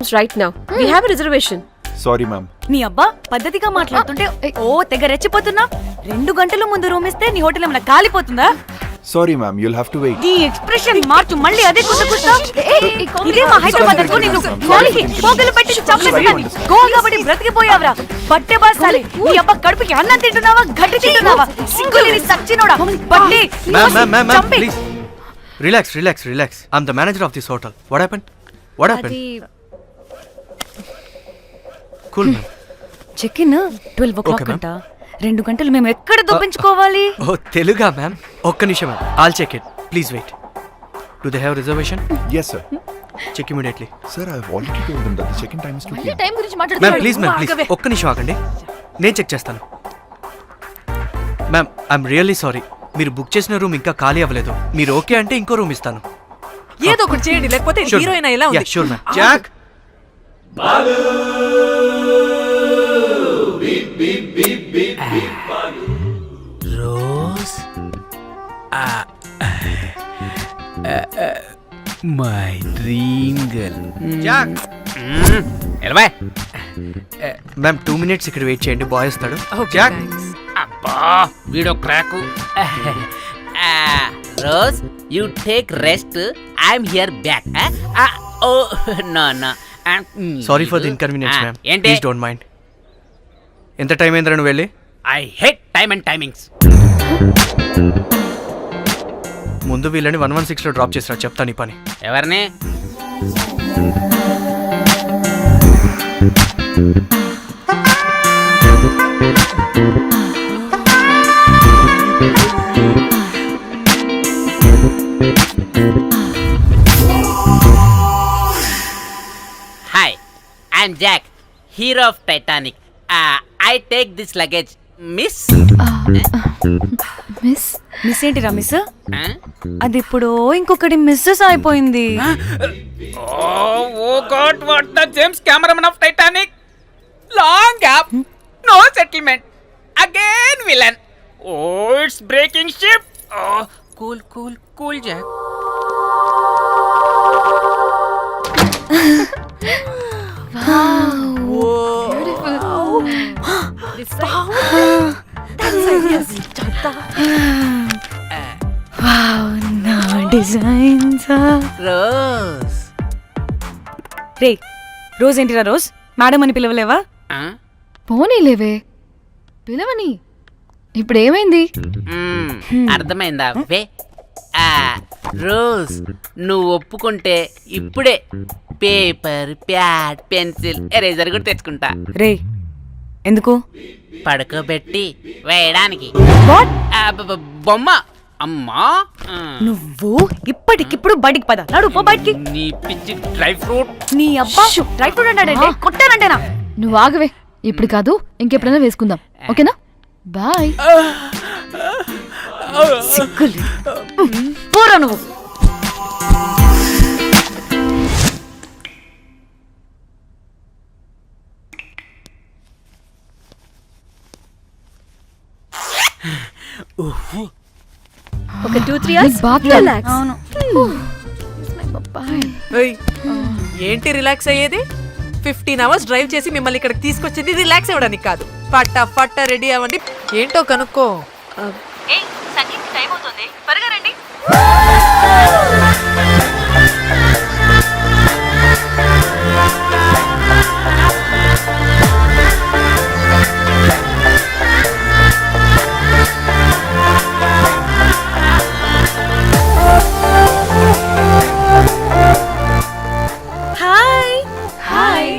rooms right now. We have a reservation. Sorry ma'am. నీ అబ్బా పద్ధతిగా మాట్లాడుతుంటే ఓ తెగ రెచ్చిపోతున్నా. 2 గంటల ముందు రూమ్ ఇస్తే నీ హోటల్ ఏమైనా కాలిపోతుందా? Sorry ma'am, you'll have to wait. నీ ఎక్స్ప్రెషన్ మార్చు, మళ్ళీ అదే కుసకుసా. ఇదే మా హైదరాబాద్ అనుకో. నిన్ను కాలికి పోగలు పెట్టి చంపేస్తాను. గోగా పడి బ్రతికిపోయావరా బట్టే బాసాలి. నీ అబ్బా కడుపుకి అన్నం తింటున్నావా, గడ్డి తింటున్నావా? సింగులేని సచ్చినోడా బట్టే. Ma'am, please. Relax. I'm the manager of this hotel. What happened? Cool, ma'am. Check in 12 o'clock అంట. 2 గంటలు మేము ఎక్కడ దొప్పించుకోవాలి? ఓ తెలుగా మ్యామ్? ఒక్క నిమిషం ma'am. I'll check it. Please wait. Do they have reservation? Yes sir. Check immediately. Sir, I have already told them that the check-in time is 2 p.m. Time గురించి Ma'am, మాట్లాడుతున్నాడు. please. ఒక్క నిమిషం ఆగండి. నేను చెక్ చేస్తాను. Ma'am, I'm really sorry. మీరు book చేసిన room ఇంకా ఖాళీ అవ్వలేదు. మీరు ఓకే అంటే ఇంకో రూమ్ ఇస్తాను. ఏదో ఒకటి చేయండి, లేకపోతే హీరోయిన్ ఎలా ఉంది? Sure ma'am. Jack Rose my dream girl. Jack ఎలవా మ్యామ్ 2 minutes ఇక్కడ వెయిట్ చేయండి. బాయ్ వస్తాడు. Okay, Jack thanks. అబ్బా వీడో క్రాకు. Rose you take rest, I'm here back. Oh no sorry for the inconvenience ma'am. ఏంటి? Please don't mind. ఎంత time అయిందిరా నువ్వు వెళ్ళి? I hate time and timings. ముందు వీళ్ళని 116లో డ్రాప్ చేసిరా, చెప్తాను ఈ పని. ఎవరిని? Hi, I'm Jack, hero of Titanic. I take this luggage miss. Miss ఏంటిరా మిస్? అది ఇప్పుడు ఇంకొకటి మిస్సెస్ అయిపోయింది. Oh God, what the James cameraman of Titanic. Long gap, no settlement, again villain. Oh it's breaking ship. Cool Jack. Rose రే, Rose ఏంటిరా Rose? Madam అని పిలవలేవా? పోనీలేవే పిలవని. ఇప్పుడు ఏమైంది? అర్థమైందా? వే రోజ్, నువ్వు ఒప్పుకుంటే ఇప్పుడే పేపర్, ప్యాడ్, పెన్సిల్, ఎరేజర్ కూడా తెచ్చుకుంటా. రే ఎందుకు? పడుకోబెట్టి వేయడానికి. బొమ్మ. అమ్మా, నువ్వు ఇప్పటికిప్పుడు బయటికి పద. నడు పో బయటికి. నీ పిచ్చి డ్రై ఫ్రూట్. నీ అబ్బా డ్రై ఫ్రూట్ అన్నాడంటే కొట్టానంటేనా? నువ్వు ఆగవే, ఇప్పుడు కాదు ఇంకెప్పుడైనా వేసుకుందాం, ఓకేనా? బాయ్. సిగ్గులు పోరా నువ్వు. ఒక 2-3 hours రిలాక్స్. అవును. ఏయ్, ఏంటి రిలాక్స్ అయ్యేది? 15 hours డ్రైవ్ చేసి మిమ్మల్ని ఇక్కడికి తీసుకొచ్చింది రిలాక్స్ అవ్వడానికి కాదు. ఫట్ట రెడీ అవ్వండి. ఏంటో కనుక్కో. టైం అవుతుంది, త్వరగా రండి. హాయ్.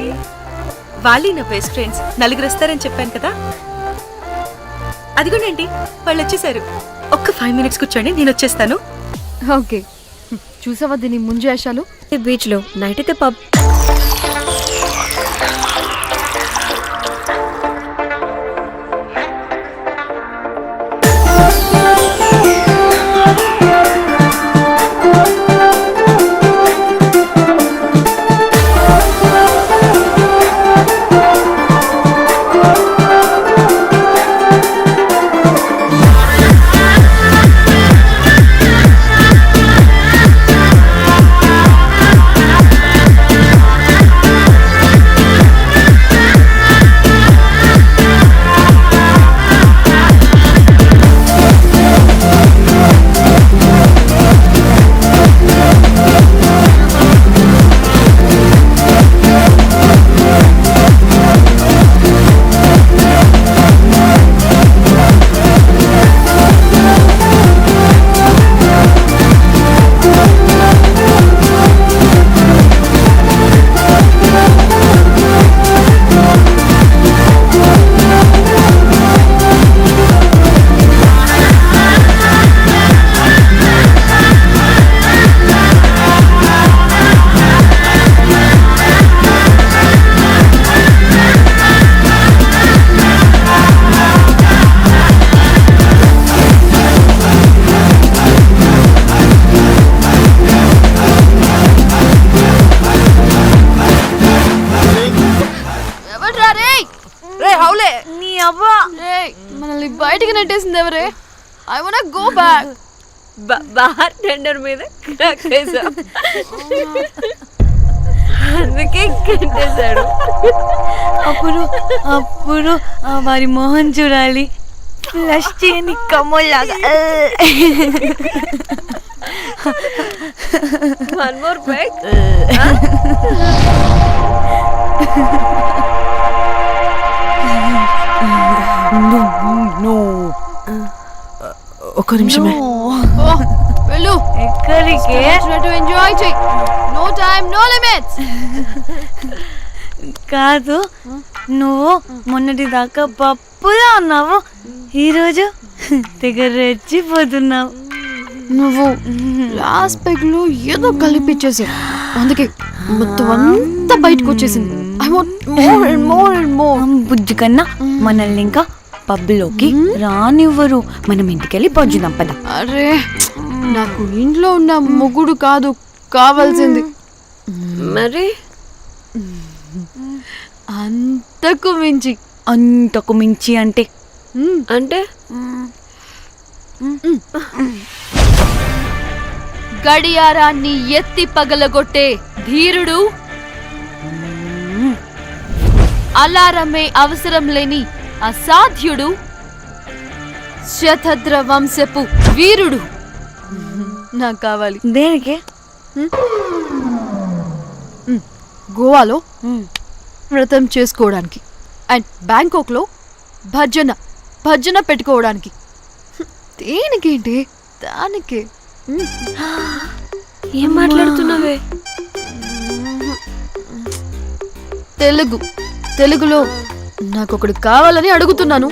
వాళ్ళీ నా బెస్ట్ ఫ్రెండ్స్. 4 వస్తారని చెప్పాను కదా, అదిగోండి వాళ్ళు వచ్చేసారు. ఒక్క 5 minutes కూర్చోండి, నేను వచ్చేస్తాను. ఓకే. చూసావా దీని ముంజు వేషాలు? బీచ్ లో నైట్ అయితే పబ్. బయటికి నెట్టేసింది ఎవరే? I want go back. Bar tender మీద crack వేసా. అందుకే కట్టేశాడు. అప్పుడు వారి మొహం చూడాలి, ఫ్లష్ చేయని కమ్మోల్లాగా. One more back. ఒక్క నిమిషమే. వెళ్ళు. ఎక్కడికి? ఎంజాయ్ చెయ్యి. No time no limits. కాదు, నువ్వు మొన్నటి దాకా పప్పులా ఉన్నావు, ఈరోజు తెగ రెచ్చిపోతున్నావు. నువ్వు లాస్ట్ పెగ్ లో ఏదో కలిపిచ్చేసావు, అందుకే మొత్తం అంతా బయటకు వచ్చేసింది. I want more and more and more. బుజ్జి కన్నా మనల్ని ఇంకా పబ్లోకి రానివ్వరు. మనం ఇంటికెళ్ళి పొంచుదాం పద. అరే, నాకు ఇంట్లో ఉన్న మొగుడు కాదు కావాల్సింది. మరి అంతకు మించి. అంతకు మించి అంటే అంటే గడియారాన్ని ఎత్తి పగలగొట్టే ధీరుడు, అలారమే అవసరం లేని అసాధ్యుడు, శతద్ర వంశపు వీరుడు నాకు కావాలి. దేనికి? గోవాలో వ్రతం చేసుకోవడానికి అండ్ బ్యాంకాక్ లో భజన పెట్టుకోవడానికి. దేనికేంటి? దానికే. ఏం మాట్లాడుతున్నావే? తెలుగులో నాకొకడు కావాలని అడుగుతున్నాను.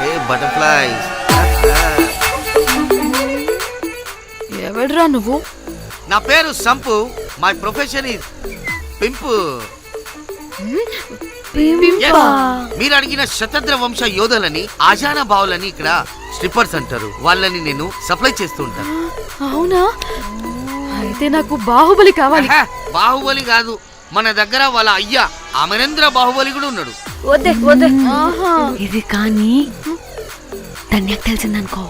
Hey butterflies. ఎవడ్రా నువ్వు? నా పేరు Sampu. My profession is pimp. Yes. మీరు అడిగిన శతద్ర వంశ యోధులని, ఆజానా బావులని ఇక్కడ స్ట్రిప్పర్స్ అంటారు. వాళ్ళని నేను సప్లై చేస్తూ ఉంటాను. అవునా? అయితే నాకు బాహుబలి కావాలి. బాహుబలి కాదు, మన దగ్గర వాళ్ళ అయ్యా అమరేంద్ర బాహుబలి కూడా ఉన్నాడు. వద్దే వద్దే. ఇది కానీ ధన్యకు తెలిసిందనుకో,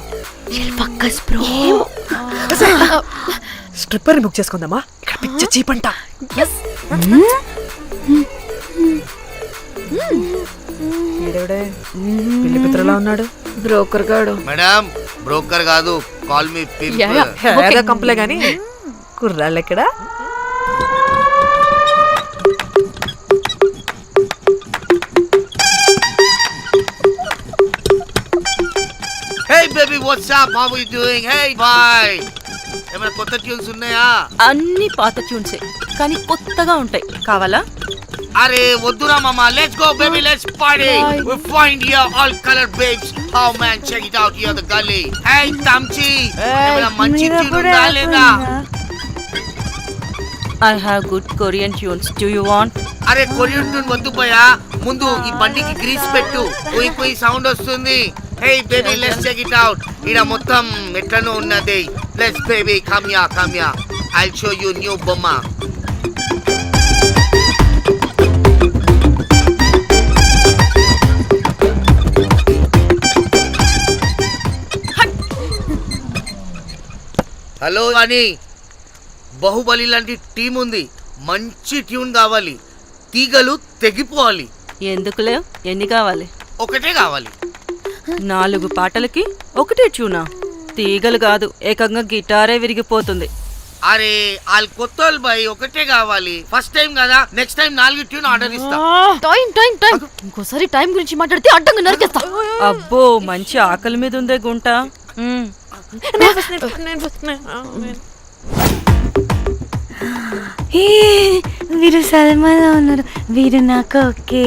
స్ట్రిప్పర్ బుక్ చేసుకుందామా? ఇక్కడ పిచ్చ చీపంట. పిల్లి పిత్రలా ఉన్నాడు. బ్రోకర్ గాడు. మేడం, బ్రోకర్ కాదు, కాల్ మీ ఏదో కంపలే గాని కుర్రాళ్ళు ఎక్కడ? Hey baby, what's up? How are you doing? Hey bye. ఏమైనా కొత్త ట్యూన్స్ ఉన్నాయా? అన్ని పాత ట్యూన్సే కానీ కొత్తగా ఉంటాయి. కావాలా? అరే వద్దురా మామ, let's go baby, let's party. We find here all color babes. Oh man, check it out here the gully. Hey Tamchi, ఏమైనా మంచి ట్యూన్ ఉందా లేదా? I have good Korean tunes. Do you want? అరే కొరియన్ ట్యూన్ వద్దు పోయా, ముందు ఈ బండికి గ్రీస్ పెట్టు, పోయి పోయి సౌండ్ వస్తుంది. Hey baby, let's check it out. ఇడ మొత్తం ఎట్లనో ఉన్నది. Let's baby, come here. I'll show you new బొమ్మ. హలో అని బాహుబలి లాంటి టీం ఉంది, మంచి ట్యూన్ కావాలి, తీగలు తెగిపోవాలి. ఎందుకులే, ఎన్ని కావాలి? ఒకటే కావాలి. 4 పాటలకి ఒకటే ట్యూనా? తీగలు కాదు, ఏకంగా గిటారే విరిగిపోతుంది. అరే వాళ్ళు కొత్త వాళ్ళు బాయ్, ఒకటే కావాలి. ఫస్ట్ టైం కదా, నెక్స్ట్ టైం 4 ట్యూన్ ఆర్డర్ ఇస్తా. టైం ఇంకోసారి టైం గురించి మాట్లాడితే అడ్డంగా నరికేస్తా. అబ్బో, మంచి ఆకలి మీద ఉందే గుంట. వీరు సల్మాలో ఉన్నారు, వీరు నాకు ఓకే.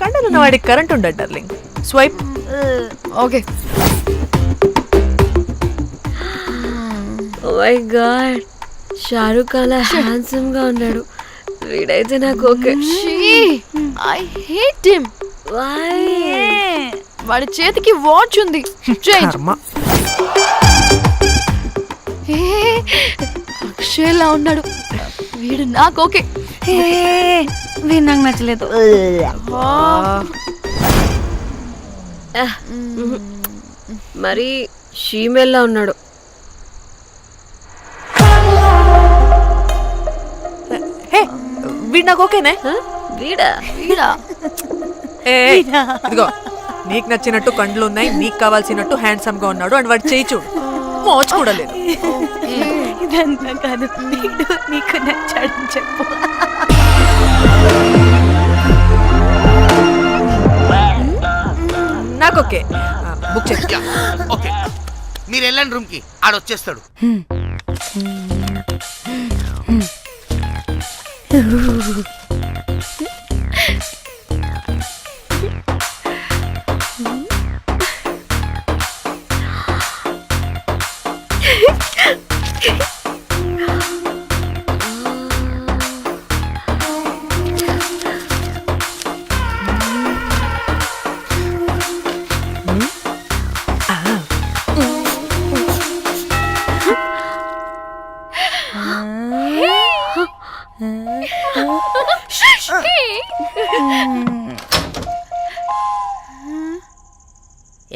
కండలున్న వాడికి కరెంట్ ఉండదు darling. Swipe. Okay. Oh my god, Shahrukh అలా హ్యాండ్సమ్ గా ఉన్నాడు. వీడైతే నాకు okay. I hate him. Why? వాడి చేతికి వాచ్ ఉంది. చేంజ్. ఏ అక్షయ్లా ఉన్నాడు వీడు నాకు ఓకే వీడు నాకు నచ్చలేదు. మరి షీమేల్లా ఉన్నాడు. హే వీడు నాకు ఓకేనే. వీడా వీడా ఏ ఇదిగో నీకు నచ్చినట్టు కండ్లు ఉన్నాయి, నీకు కావాల్సినట్టు హ్యాండ్సమ్ గా ఉన్నాడు అండ్ వాడు చేయి చూడు మోచు కూడా లేదు. ఇదంతా కాదు, వీడు నీకు నచ్చాడని చెప్పు. నాకు ఓకే. బుక్ చేయి. ఓకే మీరు వెళ్ళండి రూమ్ కి, ఆడొచ్చేస్తాడు.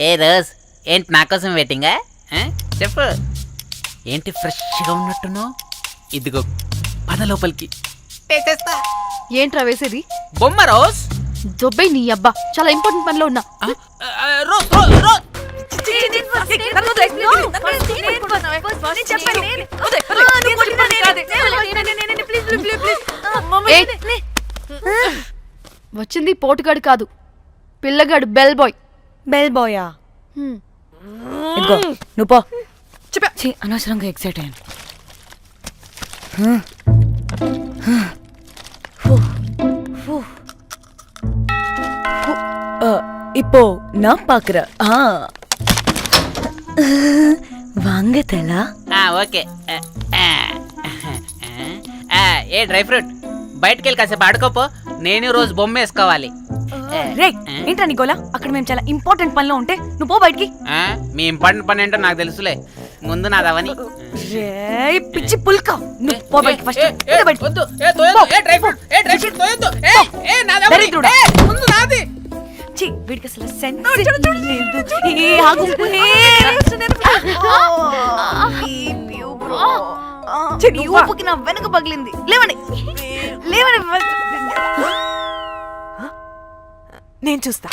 ఏ రోజ్ ఏంటి నా కోసం వెయిటింగా? చెప్పు ఏంటి ఫ్రెష్గా ఉన్నట్టున్నావు? ఇదిగో పద లోపలికి వేసేస్తా. ఏంట్రా వేసేది? బొమ్మ రోజ్. దొబ్బై నీ అబ్బా, చాలా ఇంపార్టెంట్ పనిలో ఉన్నా. రోజ్ రోజ్ రోజ్ వచ్చింది పోటుగాడు కాదు, పిల్లగాడు బెల్ బాయ్. బెల్ బాయా? ఇదిగో నువ్వు పో. ఛీ, అనవసరంగా ఎక్సైట్ అయ్యాను. இப்போ நான் பாக்குறேன். வாங்க தலா. ఓకే. ఏ డ్రై ఫ్రూట్ బయటకు వెళ్ళి కాసేపు ఆడుకోపో, నేను రోజు బొమ్మ వేసుకోవాలి. రే ఏంట్రా నీ గోలా? అక్కడ మేము చాలా ఇంపార్టెంట్ పనిలో ఉంటే నువ్వు పో బయటికి. మీ ఇంపార్టెంట్ పని ఏంటో నాకు తెలుసులే, ముందు నాదవని. రే పిచ్చి పుల్క, నువ్వు పో బయటికి ఫస్ట్. దరిద్రుడా. ఛీ, వీడికి అసలు సెన్స్ లేదు. ఏ ఆగు. నీ ఊపుకి నా వెనక పగిలింది. లేవండి లేవండి. నేను చూస్తా.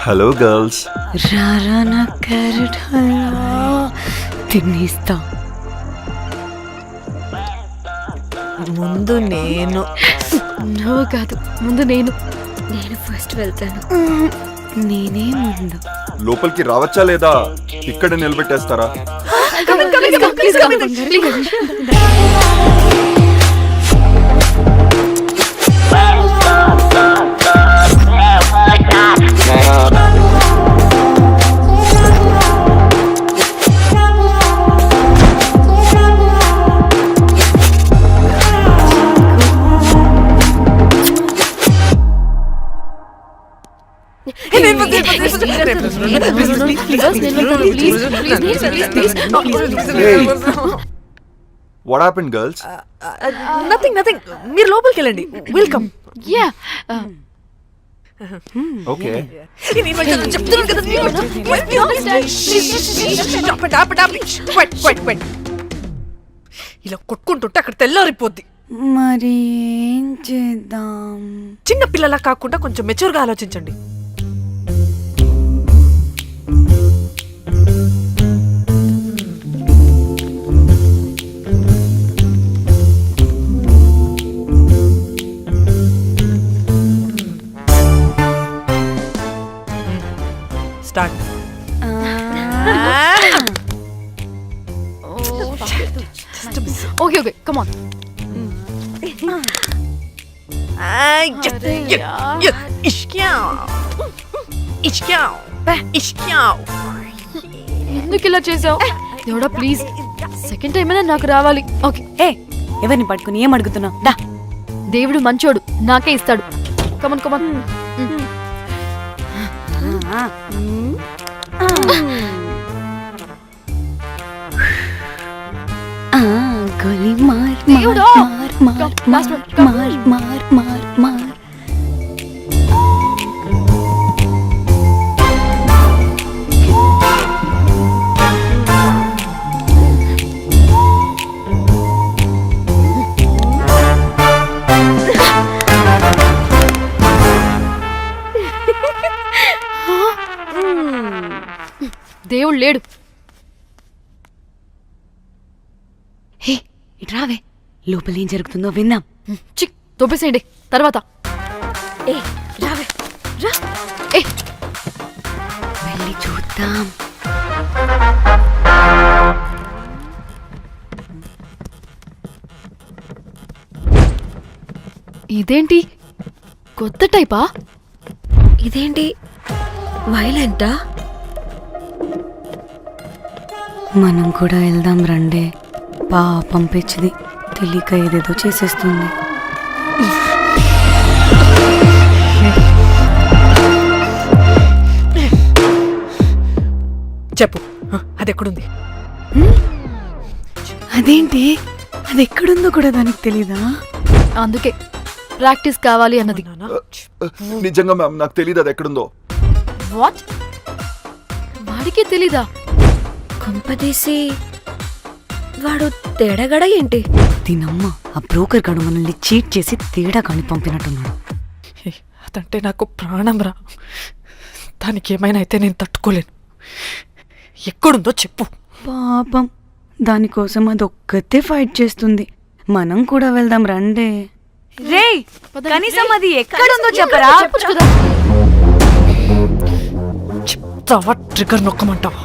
Hello girls. రారా నా క్యారెట్ హల్వా తినేస్తా. ముందు నేను. నువ్వు కాదు, ముందు నేను. నేను ఫస్ట్ వెళ్తాను. నేనే ముందు. లోపలికి రావచ్చా లేదా ఇక్కడ నిలబెట్టేస్తారా? Please come, please. What happened, girls? Nothing nothing. మీరు లోపలికి వెళ్ళండి. వెల్కమ్. Yeah. Okay. ఇలా కొట్టుకుంటుంటే అక్కడ తెల్లారిపోద్ది. మరి ఏం చేద్దాం? చిన్న పిల్లలా కాకుండా కొంచెం మెచ్యూర్గా ఆలోచించండి. స్టార్ట్. Okay, come on. ఎందుకు ఇలా చేసావు దేవుడా ప్లీజ్ సెకండ్ టైం అయినా నాకు రావాలి. ఓకే ఏ ఎవరిని పట్టుకుని ఏం అడుగుతున్నావు? దా. దేవుడు మంచోడు, నాకే ఇస్తాడు. Come on come on. గోలీ మార్ దేవుడా! మార్ Come, last one, come. మార్ మార్ మార్ మార్. దేవుడు లేడు. హే ఇటు రావే, లోపల ఏం జరుగుతుందో విందాం. చిక్ తోపేసేయండి తర్వాత. ఏ రావే రా, ఏ వెళ్ళి చూద్దాం. ఇదేంటి కొత్త టైపా? ఇదేంటి వైలెంటా? మనం కూడా వెళ్దాం రండే. పాపం పిచ్చిది, తెలియక ఏదేదో చేసేస్తుంది. చెప్పు, అది ఎక్కడుంది? అదేంటి, అది ఎక్కడుందో కూడా దానికి తెలీదా? అందుకే ప్రాక్టీస్ కావాలి అన్నది. నిజంగా మ్యామ్ నాకు తెలియదు అది ఎక్కడుందో. వాట్? వాడికి తెలీదా? కొంపదీసి వాడు తేడగడ ఏంటి? దీనమ్మ, ఆ బ్రోకర్ గాడు మనల్ని చీట్ చేసి తేడా కాని పంపినట్టున్నాడు. అదంటే నాకు ప్రాణం రా. దానికి ఏమైనా అయితే నేను తట్టుకోలేను. ఎక్కడుందో చెప్పు. పాపం, దానికోసం అది ఒక్కతే ఫైట్ చేస్తుంది. మనం కూడా వెళ్దాం రండే. రేయ్ కనీసం అది ఎక్కడుందో చెప్పరా? చెప్పొచ్చు కదా. చెప్తావా? ట్రిగర్ నొక్కమంటావా?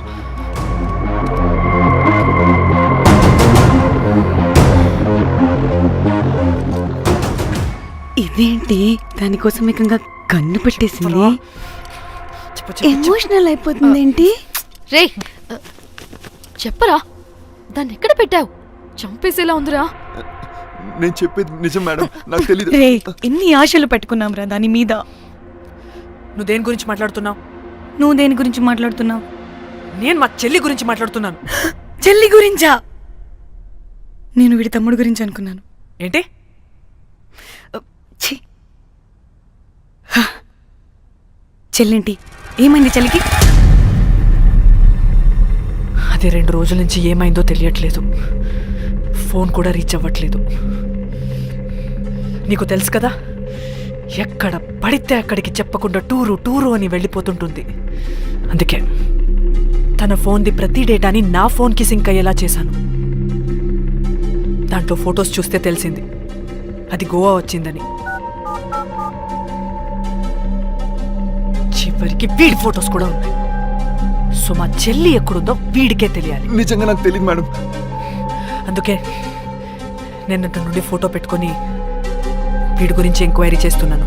ఇదేంటి, దానికోసం ఏకంగా కన్ను పెట్టేసింది. చెప్పు, చెప్పు, ఎమోషనల్ అయిపోతుంది ఏంటి? రే చెప్పరా, దాన్ని ఎక్కడ పెట్టావు? చంపేసేలా ఉందిరా. నేను చెప్పేది నిజం మేడం, నాకు తెలియదు. రే, ఎన్ని ఆశలు పెట్టుకున్నాం రా దాని మీద. నువ్వు దేని గురించి మాట్లాడుతున్నావు? నువ్వు దేని గురించి మాట్లాడుతున్నావు? నేను మా చెల్లి గురించి మాట్లాడుతున్నాను. చెల్లి గురించా? నేను వీడి తమ్ముడు గురించి అనుకున్నాను. ఏంటి? ఛీ. హ. చెల్లేంటి, ఏమైంది చెల్లికి? అది 2 రోజుల నుంచి ఏమైందో తెలియట్లేదు. ఫోన్ కూడా రీచ్ అవ్వట్లేదు. నీకు తెలుసు కదా, ఎక్కడ పడితే అక్కడికి చెప్పకుండా టూరు టూరు అని వెళ్ళిపోతుంటుంది. అందుకే తన ఫోన్ది ప్రతి డేటాని నా ఫోన్కి సింక్ అయ్యేలా చేశాను. దాంట్లో ఫొటోస్ చూస్తే తెలిసింది అది గోవా వచ్చిందని. చివరికి వీడి ఫొటోస్ కూడా ఉన్నాయి. సో మా చెల్లి ఎక్కడుందో వీడికే తెలియాలి. నిజంగా నాకు తెలియదు మేడం. అందుకే నేను అతని నుండి ఫోటో పెట్టుకొని వీడి గురించి ఎంక్వైరీ చేస్తున్నాను.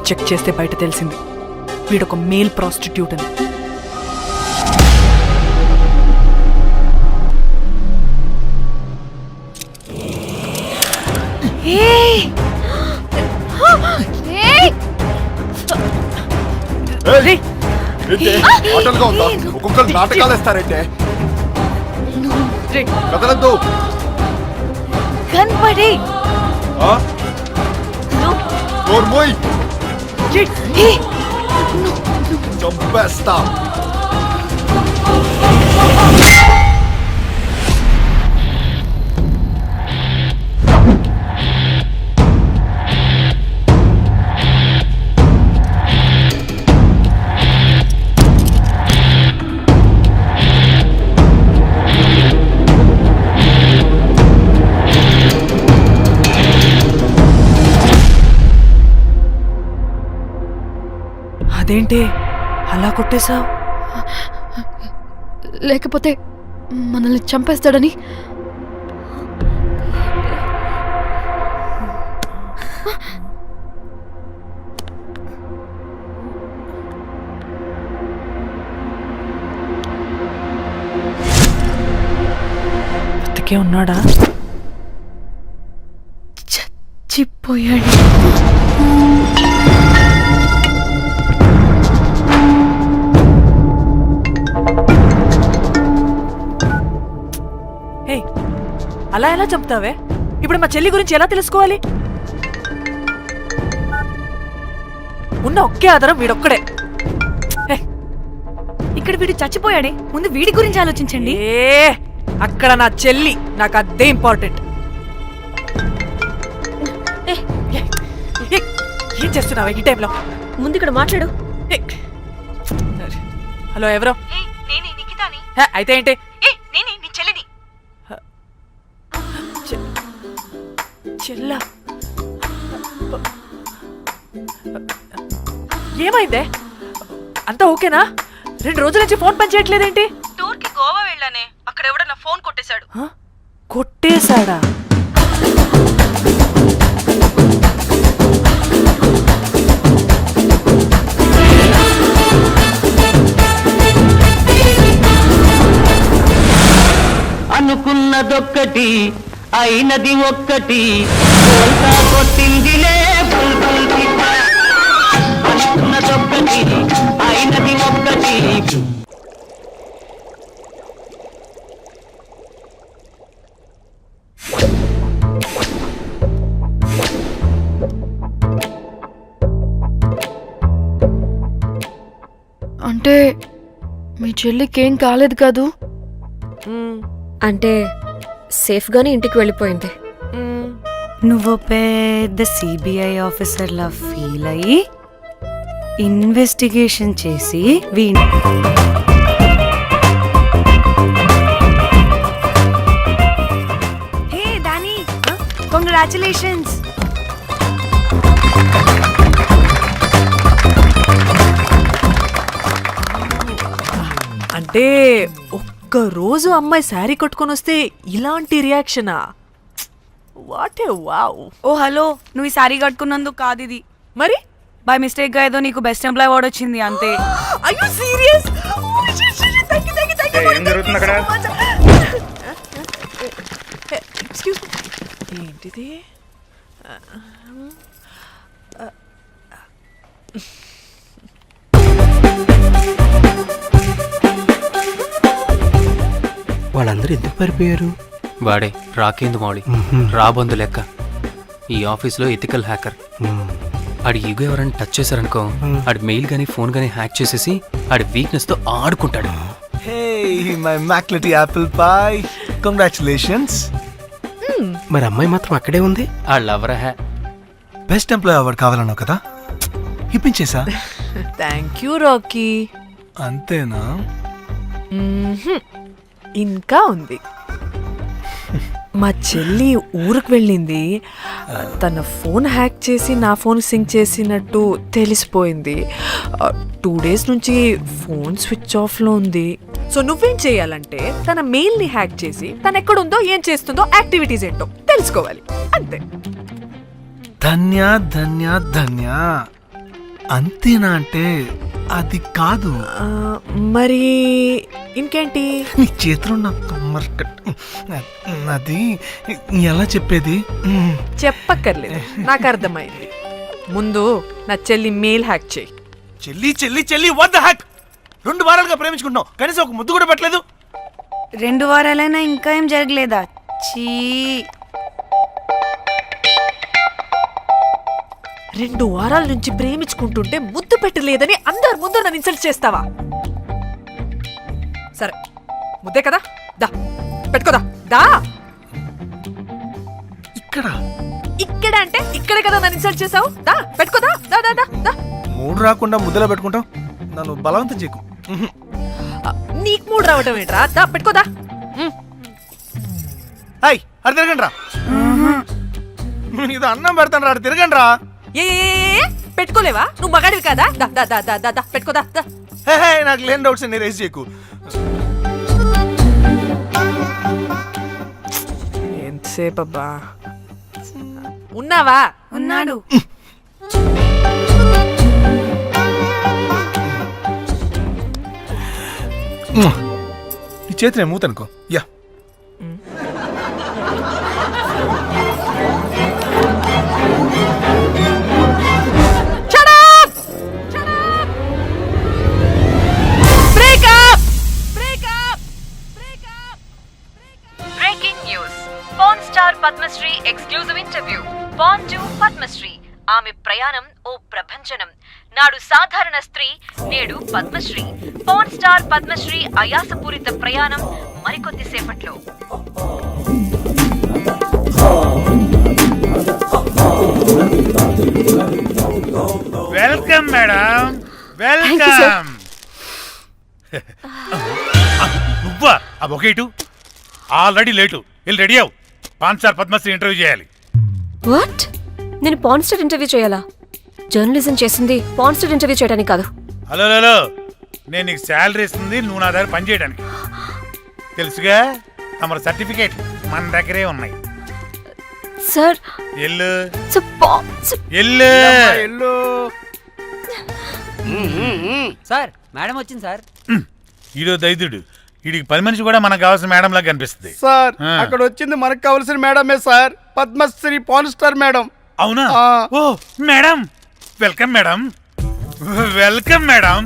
చెక్ చేస్తే బయట తెలిసింది వీడొక మేల్ ప్రాస్టిట్యూట్ అని. ఆటలుగా ఉందా? ఒక్కొక్కరు నాటకాలు వేస్తారంటే కదలద్దు. కనపడి నోర్మోయ్, చంపేస్తా. అదేంటి అలా కొట్టేశావు? లేకపోతే మనల్ని చంపేస్తాడని. బతికే ఉన్నాడా? చచ్చిపోయాడు. హే, అలా ఎలా చెప్తావే? ఇప్పుడు మా చెల్లి గురించి ఎలా తెలుసుకోవాలి? ఉన్న ఒకే ఆధారం వీడొక్కడే. హే, ఇక్కడ వీడు చచ్చిపోయాడే, ముందు వీడి గురించి ఆలోచించండి. అక్కడ నా చెల్లి, నాకు అదే ఇంపార్టెంట్. ఏం చేస్తున్నావే ఈ టైంలో? ముందు ఇక్కడ మాట్లాడు. హలో, ఎవరో? అయితే ఏంటి? చెల్లా, ఏమైందే? అంతా ఓకేనా? 2 రోజుల నుంచి ఫోన్ పని చేయట్లేదేంటి? టూర్ కి గోవా వెళ్ళానే, అక్కడ ఎవడో నా ఫోన్ కొట్టేశాడు. కొట్టేశాడా? అనుకున్నదొక్కటి అయినది ఒక్కటి కొట్టిందిలే అనుకున్నదొక్కటి అయినది ఒక్కటి. అంటే మీ చెల్లికేం కాలేదు కాదు? అంటే సేఫ్గానే ఇంటికి వెళ్ళిపోయింది. నువ్వు పెద్ద సిబిఐ ఆఫీసర్లా ఫీల్ అయ్యి ఇన్వెస్టిగేషన్ చేసి హే దాని, కంగ్రాచులేషన్స్. అంటే ఒక్కరోజు అమ్మాయి శారీ కట్టుకొని వస్తే ఇలాంటి రియాక్షనా? What a wow. Oh hello, నువ్వు ఈ సారీ కట్టుకున్నందుకు కాదు ఇది, మరి బై మిస్టేక్ గా ఏదో నీకు బెస్ట్ ఎంప్లాయ్ అవార్డ్ వచ్చింది అంతే. Are you serious? ఏం జరుగుతుంది అక్కడ? Excuse me. ఏంటిది? వాళ్ళందరూ ఎందుకు పారిపోయారు? వాడే రాకేందు మౌళి, రాబందు లెక్క. ఈ ఆఫీస్లో ఎథికల్ హ్యాకర్. ఆడి ఈగో ఎవరైనా టచ్ చేశారనుకో, ఆడి మెయిల్ గానీ ఫోన్ గానీ హ్యాక్ చేసేసి ఆడి వీక్నెస్ తో ఆడుకుంటాడు. Hey, my McLetty apple pie. Congratulations. మరి అమ్మాయి మాత్రం అక్కడే ఉంది. ఆ లవర్ హ్యా బెస్ట్ ఎంప్లాయ్ అవార్డు కావాలన్నావు కదా, ఇప్పించేసా. Thank you Rocky. అంతేనా? ఇంకా ఉంది. మా చెల్లి ఊరికి వెళ్ళింది. తన ఫోన్ హ్యాక్ చేసి నా ఫోన్ సింక్ చేసినట్టు తెలిసిపోయింది. 2 days నుంచి ఫోన్ స్విచ్ ఆఫ్లో ఉంది. సో నువ్వేం చేయాలంటే తన మెయిల్ని హ్యాక్ చేసి తను ఎక్కడుందో, ఏం చేస్తుందో, యాక్టివిటీస్ ఏంటో తెలుసుకోవాలి, అంతే. ధన్య ధన్య ధన్య. అంతేనా అంటే అది కాదు. మరి ఇంకేంటి? నీ చేతిలో అది ఎలా చెప్పేది? చెప్పక్కర్లేదు, నాకు అర్థమైంది. ముందు నా చెల్లి మెయిల్ హ్యాక్ చేయి. చెల్లి చెల్లి చెల్లి, వాట్ ద హ్యాక్? 2 వారాలుగా ప్రేమించుకుంటున్నావు, కనీసం ఒక ముద్దు కూడా పెట్టలేదు. 2 వారాలైనా ఇంకా ఏం జరగలేదా? చీ. 2 వారాల నుంచి ప్రేమించుకుంటుంటే ముద్దు పెట్టలేదని అందరి ముందు నన్ను ఇన్సల్ట్ చేస్తావా? సరే, ముద్దే కదా, దా పెట్టుకోదా. దా. ఇక్కడ అంటే ఇక్కడే కదా నన్ను ఇన్సల్ట్ చేసావు. దా పెట్టుకోదా. దా దా దా దా. మూడు రాకుండా ముద్దలో పెట్టుకుంటావు, నన్ను బలవంతం చేయకు. నీకు మూడు రావటం ఏంట్రా? దా పెట్టుకోదా. హాయ్, అది తిరగండి రా. ఇది అన్నం పెడతాను రా, తిరగండి రా. ఏ పెట్టుకోలేవా? నువ్వు మగాడివి కదా. దా దా దా దా దా దా పెట్టుకోదా. దా. హే, నాకు లేని డౌట్స్ అన్ని రేస్ చేయకు. ఎంతసేపు అబ్బా ఉన్నావా? ఉన్నాడు. ఈ చేతి నేను మూతనుకో. Ya news. Porn star Padmashri exclusive interview. Porn to Padmashri. ఆమె ప్రయాణం ఓ ప్రభంజనం. నాడు సాధారణ స్త్రీ, నేడు పద్మశ్రీ. పాన్ స్టార్ పద్మశ్రీ అయాసపూరిత ప్రయాణం మరికొద్ది సేపట్లో. Welcome madam, welcome. నువ్వా ఆ బొకేటు? Already late. వెళ్ళి రెడీ అవు. పాన్ స్టార్ పద్మశ్రీ ఇంటర్వ్యూ చేయాలి. వాట్? నేను పాన్ స్టార్ ఇంటర్వ్యూ చేయాలా? జర్నలిజం చేసింది పాన్ స్టార్ ఇంటర్వ్యూ చేయడానికి కాదు. హలో హలో, నేను నీకు శాలరీ ఇస్తుంది నువ్వు నా దగ్గర పని చేయడానికి. తెలుసుగా, తమ సర్టిఫికేట్ మన దగ్గరే ఉన్నాయి. సార్ ఎల్లు ఎల్లు. సార్ మేడం వచ్చింది సార్. ఈడో దైదుడు. వీడికి పని మనిషి కూడా మనకు కావాల్సిన మేడం లాగా కనిపిస్తుంది. సార్ అక్కడ వచ్చింది మనకు కావాల్సిన మేడమే sir, Padmashri porn star madam. అవునా? Oh madam, welcome madam, welcome madam.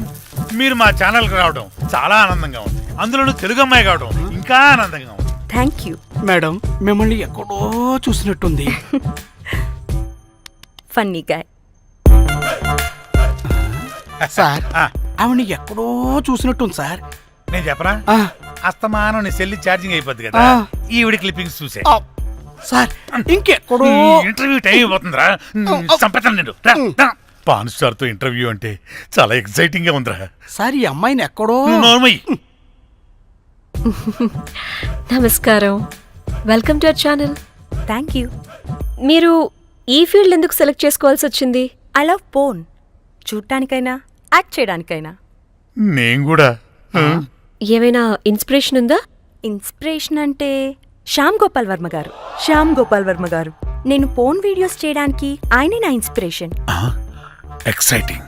మీరు మా ఛానల్కి రావడం చాలా ఆనందంగా ఉంది. అందులోనూ తెలుగు అమ్మాయి కావడం ఇంకా ఆనందంగా ఉంది. థ్యాంక్ యూ మేడం, మిమ్మల్ని ఎక్కడో చూసినట్టుంది. Funny guy. సార్ ఆవిడ ఎక్కడో చూసినట్టుంది సార్. నేను చెప్పనా, అస్తమానం నీ సెల్లి ఛార్జింగ్ అయిపోద్ది కదా, ఈవిడ క్లిప్పింగ్స్ చూసే. సార్ ఇంకెక్కడో ఇంటర్వ్యూ టైం అయిపోతుందిరా. సంపేతాను నేను. పాన్ స్టార్ తో ఇంటర్వ్యూ అంటే చాలా ఎక్సైటింగ్ గా ఉందిరా. సార్ ఈ అమ్మాయిని ఎక్కడో. నోర్మయ్యి. నమస్కారం, welcome to our channel. Thank you. మీరు ఈ ఫీల్డ్ ఎందుకు సెలెక్ట్ చేసుకోవాల్సి వచ్చింది? I love porn. చూడటానికైనా యాక్ట్ చేయడానికైనా. నేను కూడా. ఏమైనా ఇన్స్పిరేషన్ ఉందా? ఇన్స్పిరేషన్ అంటే శ్యామ్ గోపాల్ వర్మ గారు. శ్యామ్ గోపాల్ వర్మ గారు. నేను పోన్ వీడియోస్ చేయడానికి ఆయనే నా ఇన్స్పిరేషన్. ఎక్సైటింగ్.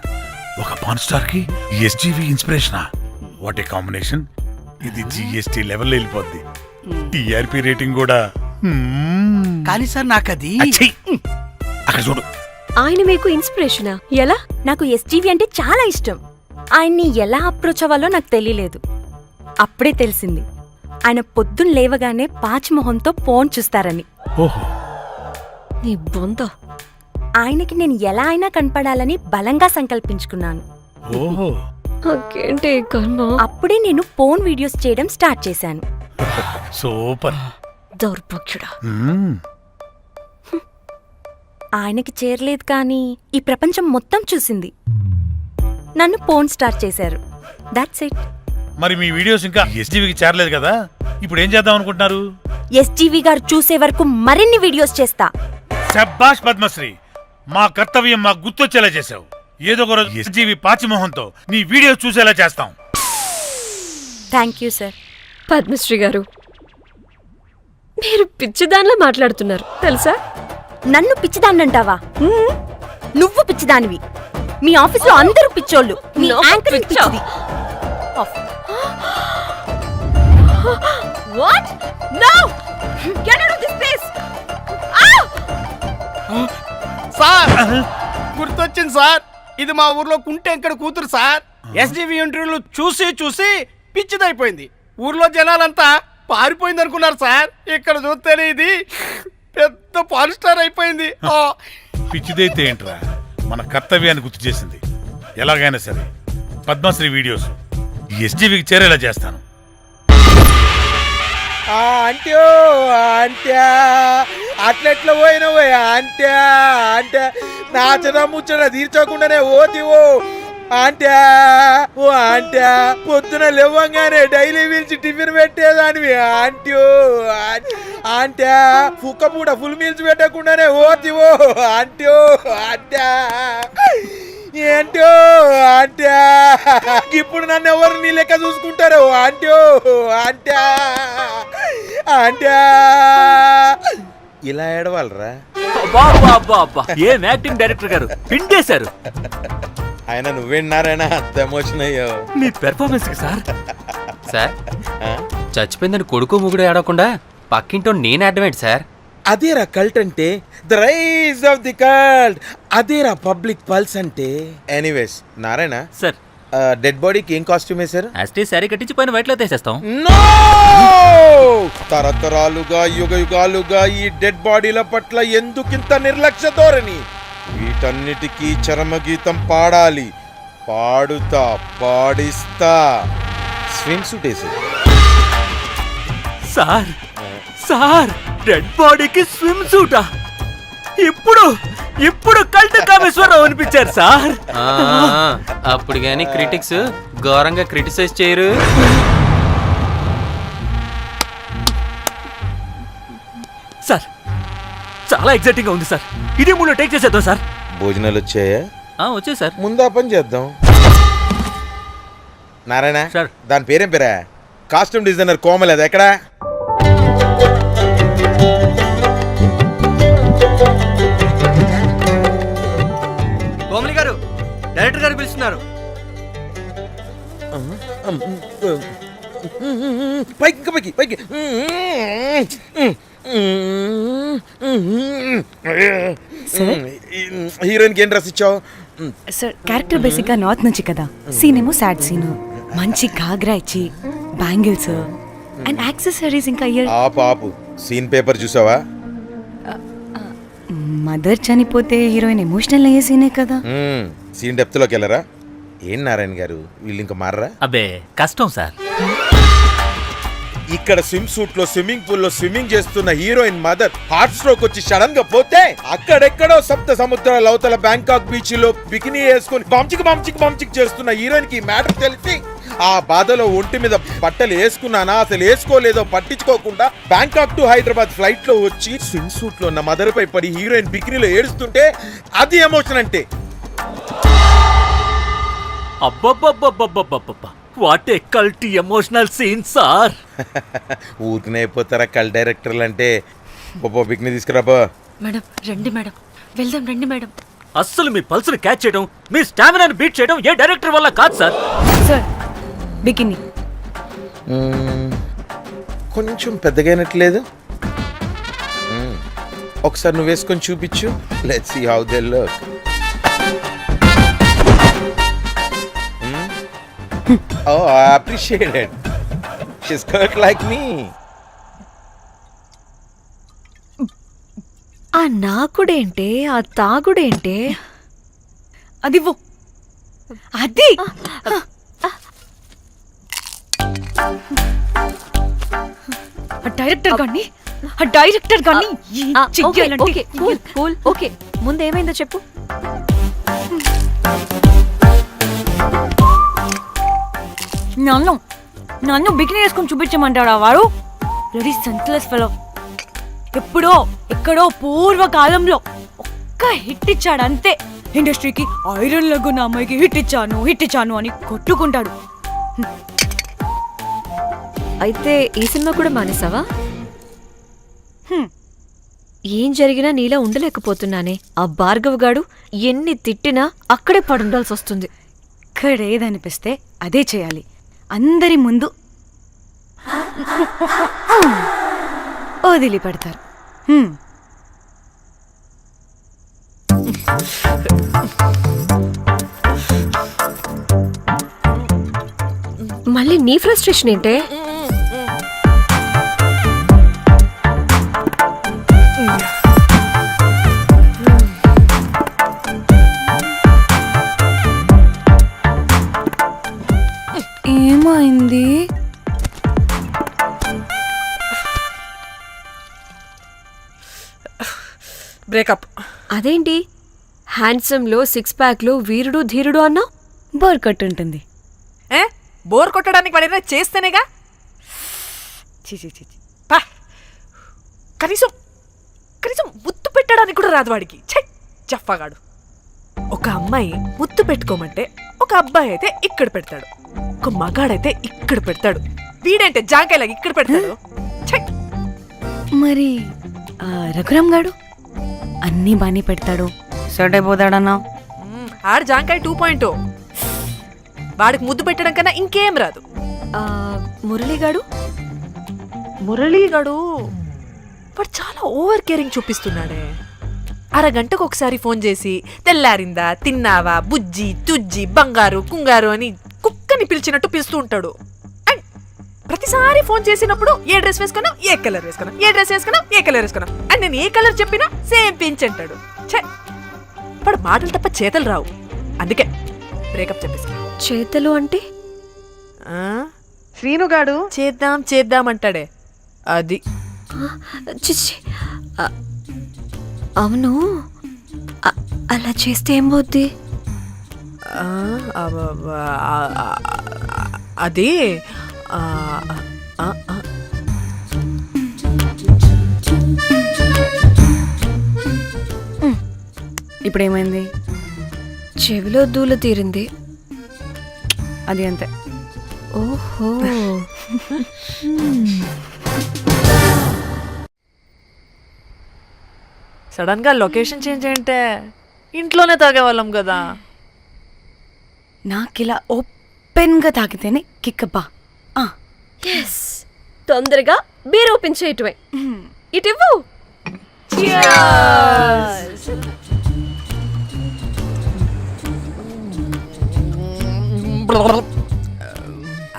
ఒక పాన్ స్టార్ కి ఎస్జీవి ఇన్స్పిరేషనా? What a combination. ఇది జిఎస్టీ లెవెల్ వెళ్ళిపోద్ది. టిఆర్పి రేటింగ్ కూడా. కానీ సార్ నాకు అది అక్కడ చూడు. ఆయన మీకు ఇన్స్పిరేషనా? ఎలా? నాకు ఎస్జీవి అంటే చాలా ఇష్టం. ఆయన్ని ఎలా అప్రోచ్ అవ్వాలో నాకు తెలియలేదు. అప్పుడే తెలిసింది ఆయన పొద్దున్న లేవగానే పాచిమొహంతో ఫోన్ చూస్తారని. ఓహో. నీ బొంద. ఆయనకి నేను ఎలా అయినా కనపడాలని బలంగా సంకల్పించుకున్నాను. ఓహో. నాకేంటి కర్మ? అప్పుడే నేను ఫోన్ వీడియోస్ చేయడం స్టార్ట్ చేశాను. సూపర్. దౌర్భాగ్యుడా. ఆయనకి చేరలేదు కానీ ఈ ప్రపంచం మొత్తం చూసింది. నన్ను పోన్ స్టార్ చేశారు. That's it. మరి మీ వీడియోస్ ఇంకా ఎస్జీవికి చేరలేదు కదా, ఇప్పుడు ఏం చేద్దాం అనుకుంటున్నారు? ఎస్జీవి గారు చూసే వరకు మరిన్ని వీడియోస్ చేస్తా. శబ్బాష్ పద్మశ్రీ, మా కర్తవ్యం మాకు గుర్తొచ్చేలా చేసావు. ఏదో ఒక రోజు ఎస్జీవి పాచిమోహంతో నీ వీడియో చూసేలా చేస్తాం. Thank you sir. పద్మశ్రీ గారు, మీరు పిచ్చిదానిలా మాట్లాడుతున్నారు తెలుసా? నన్ను పిచ్చిదాన్నంటావా? నువ్వు పిచ్చిదానివి. మీ ఆఫీస్ లో అందరూ పిచ్చోళ్ళు. మీ యాంకర్ పిచ్చిది. What? No! Get out of this place! Sir గుర్తొచ్చింది సార్, ఇది మా ఊర్లో కుంటెంకడ కూతురు సార్. ఎస్జీవి ఇంటర్వ్యూలు చూసి చూసి పిచ్చిదైపోయింది. ఊర్లో జనాలంతా పారిపోయింది అనుకున్నారు సార్. ఇక్కడ చూస్తేనే ఇది పెద్ద పాన్ స్టార్ అయిపోయింది. పిచ్చిదైతే ఏంట్రా, మన కర్తవ్యాన్ని గుర్తు చేసింది. ఎలాగైనా సరే పద్మశ్రీ వీడియోస్ ఎస్జీవికి చేరేలా చేస్తాను. అంట్యో అంట్యా అట్లెట్లా పోయినవో అంట్యా అంటే నాచన ముచ్చట తీర్చకుండానే ఓతివో అంట్యా. ఓ అంట్యా, పొద్దున లేవంగానే డైలీ పిలిచి టిఫిన్ పెట్టేదానివి అంట్యో అంట్యా. ఫుక్క పూట ఫుల్ మీల్స్ పెట్టకుండానే ఓతివో అంట్యో అంట్యా. ఏంటో అంట్యా, ఇప్పుడు నన్ను ఎవరు నీ లెక్క చూసుకుంటారు అంట్యో అంట్యా అంట్యా. ఇలా ఏడవాలరా? ఏం యాక్టింగ్ డైరెక్టర్ గారు పిండేశారు. ఆయన నువ్వేనారాయణ అంత ఎమోషన్ అయ్యో మీ పెర్ఫార్మెన్స్ సార్. సార్, చచ్చిపోయిందని కొడుకు ముగుడు ఏడవకుండా పక్కింటో నేను ఆడమేంటి సార్? అదేరా కల్ట్ అంటే, the rise of the cult. అదేరా పబ్లిక్ పల్స్ అంటే. ఎనీవేస్ నారాయణ సార్, డెడ్ బాడీకి ఏం కాస్ట్యూమ్ వేశారు? యాస్టీ శారీ కట్టించి పైన వైట్లో తీసేస్తాం. నో! తరతరాలుగా యుగ యుగాలుగా ఈ డెడ్ బాడీల పట్ల ఎందుకింత నిర్లక్ష్య ధోరణి? వీటన్నిటికీ చరమగీతం పాడాలి. పాడుతా, పాడిస్తా. స్విమ్ సూట్ వేసి సార్ సార్ డెడ్ బాడీకి స్విమ్ సూటా? ఇప్పుడు కల్ట్ కామేశ్వరరావు అనిపించారు సార్. అప్పుడు గాని క్రిటిక్స్ ఘోరంగా క్రిటిసైజ్ చేయరు. సార్ చాలా ఎగ్జైటింగ్ గా ఉంది సార్. ఇదే మూడు టేక్ చేసేద్దాం సార్. భోజనాలు వచ్చాయా? వచ్చే సార్. ముందు ఆ పని చేద్దాం. నారాయణ సార్. దాని పేరేం పేరా? కాస్ట్యూమ్ డిజైనర్ కోమల్, అది ఎక్కడా? కోమలి గారు, డైరెక్టర్ గారు పిలుస్తున్నారు. పైకి ఇంకా పైకి పైకి. హీరోయిన్కి ఏం డ్రెస్ ఇచ్చావు? సార్ క్యారెక్టర్ బేసిక్ గా నార్త్ నుంచి కదా, సీన్ ఏమో సాడ్ సీన్. మంచి ఘాగ్రా ఇచ్చి బ్యాంగిల్స్ అండ్ యాక్సెసరీస్ ఇంకా ఇయర్. ఆపు సీన్ పేపర్ చూసావా? మదర్ చనిపోతే హీరోయిన్ ఎమోషనల్ అయ్యే సీనే కదా. సీన్ డెప్త్ లోకి వెళ్ళరా? ఏం నారాయణ గారు వీళ్ళు ఇంకా మారరా? అబ్బే కష్టం సార్. ఇక్కడ స్విమ్ సూట్ లో స్విమ్మింగ్ పూల్ లో స్విమ్మింగ్ చేస్తున్న హీరోయిన్ మదర్ హార్ట్ స్ట్రోక్ వచ్చి సడన్ గా పోతే, అక్కడెక్కడో సప్త సముద్రాల అవతల బ్యాంకాక్ బీచ్ లో బికినీ వేసుకుని బంచిక్ చేస్తున్న హీరోయిన్ కి మ్యాటర్ తెలిసి ఆ బాధలో ఒంటి మీద బట్టలు వేసుకున్నానా అసలు వేసుకోలేదో పట్టించుకోకుండా బ్యాంకాక్ టు హైదరాబాద్ ఫ్లైట్ లో వచ్చి స్విమ్ సూట్ లో ఉన్న మదర్ పై పడి హీరోయిన్ బికినీలో ఏడుస్తుంటే అది ఎమోషన్ అంటే. అబ్బబ్బబ్బబ్బబ్బబ్బబ్బ what a cult emotional scene sir. ఊరికనే అయిపోతారా కల్ డైరెక్టర్లు అంటే? బికినీ తీసుకురాబో. మేడం రండి మేడం, వెళ్దాం రండి మేడం. అస్సలు మీ పల్స్ని క్యాచ్ చేయడం, మీ స్టామినాని బీట్ చేయడం ఏ డైరెక్టర్ వల్ల కాదు సార్. సార్ బికినీ కొంచెం పెద్దగైనట్లేదు. ఒకసారి నువ్వు వేసుకొని చూపించు. Let's see how they look. Oh, I appreciate it. She's cut like me. ఆ నాకుడేంటే, ఆ తాగుడేంటే? అదివ్వు. అది డైరెక్టర్ గాని ఓకే ముందు ఏమైందో చెప్పు. నన్ను బికినీ వేసుకొని చూపించమంటాడా వాడు? Very senseless fellow. ఎప్పుడో ఎక్కడో పూర్వకాలంలో ఒక్క హిట్ ఇచ్చాడు అంతే. ఇండస్ట్రీకి ఐరన్ లెగ్ అమ్మాయికి హిట్ ఇచ్చాను అని కొట్టుకుంటాడు. అయితే ఈ సినిమా కూడా మానేసావా? ఏం జరిగినా నీలా ఉండలేకపోతున్నానే. ఆ భార్గవ్ గాడు ఎన్ని తిట్టినా అక్కడే పడుండాల్సి వస్తుంది. ఇక్కడ ఏదనిపిస్తే అదే చేయాలి. అందరి ముందు వదిలిపెడతారు. మళ్ళీ నీ ఫ్రస్ట్రేషన్ ఏంటే? ఏమైంది? బ్రేకప్. అదేంటి హ్యాండ్సమ్ లో 6 ప్యాక్ లో వీరుడు ధీరుడు అన్నా? బోర్ కట్టుంటుంది. బోర్ కొట్టడానికి వాడైనా చేస్తేనేగా. పా. కనీసం ముద్దు పెట్టడానికి కూడా రాదు వాడికి. చెప్పగాడు. ఒక అమ్మాయి ముద్దు పెట్టుకోమంటే ఒక అబ్బాయి అయితే ఇక్కడ పెడతాడు, ఒక మగాడైతే ఇక్కడ పెడతాడు. వీడంటే జాంకాయలాగా ఇక్కడ పెడతాడు. మరి రఘురామ్ గాడు అన్నీ బానే పెడతాడు, సెట్ అయిపోతాడన్నా. ఆడు జాంకాయ 2.0. వాడికి ముద్దు పెట్టడం కన్నా ఇంకేం రాదు. మురళీగాడు వాడు చాలా ఓవర్ కేరింగ్ చూపిస్తున్నాడే. అరగంటకు ఒకసారి ఫోన్ చేసి తెల్లారిందా, తిన్నావా, బుజ్జి తుజ్జి బంగారు కుంగారు అని కుక్కని పిలిచినట్టు పిలుస్తూ ఉంటాడు. అండ్ ప్రతిసారి ఫోన్ చేసినప్పుడు ఏ డ్రెస్ వేసుకున్నావు, ఏ కలర్ వేసుకున్నావు, ఏ డ్రెస్ వేసుకున్నావు, ఏ కలర్ వేసుకున్నావు అండ్ నేను ఏ కలర్ చెప్పినా సేమ్ పించ్ అంటాడు. ఛే, వాడు మాటలు తప్ప చేతలు రావు. అందుకే బ్రేకప్ చెప్పేసి. చేతలు అంటే శ్రీనుగాడు చేద్దాం చేద్దాం అంటాడే అది. చిచ్చి. అవును, అలా చేస్తే ఏం పోద్ది? అది ఇప్పుడు ఏమైంది? చెవిలో దూల తీరింది. అది అంతే. ఓహో. సడన్ గా లొకేషన్ చేంజ్ అంటే ఇంట్లోనే తాగేవాళ్ళం కదా. నాకిలా ఓపెన్ గా తాగితేనే కిక్కబ్బా. ఎస్, తొందరగా బీర్ ఓపెన్ చేయటమే. ఇటు ఇవ్వు.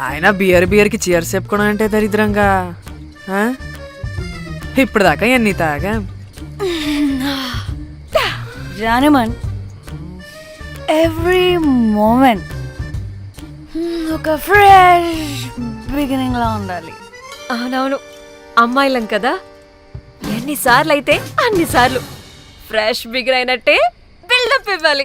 ఆయన బియర్కి చీర్స్ చెప్పుకోవడం అంటే దరిద్రంగా. ఇప్పుడు దాకా ఎన్ని తాగా జానమన్, ఎవ్రీ మూమెంట్ ఒక ఫ్రెష్ బిగినింగ్ లా ఉండాలి. అవునవును, అమ్మాయిలం కదా, ఎన్నిసార్లు అయితే అన్నిసార్లు ఫ్రెష్ బిగిన్ అయినట్టే బిల్డప్ ఇవ్వాలి.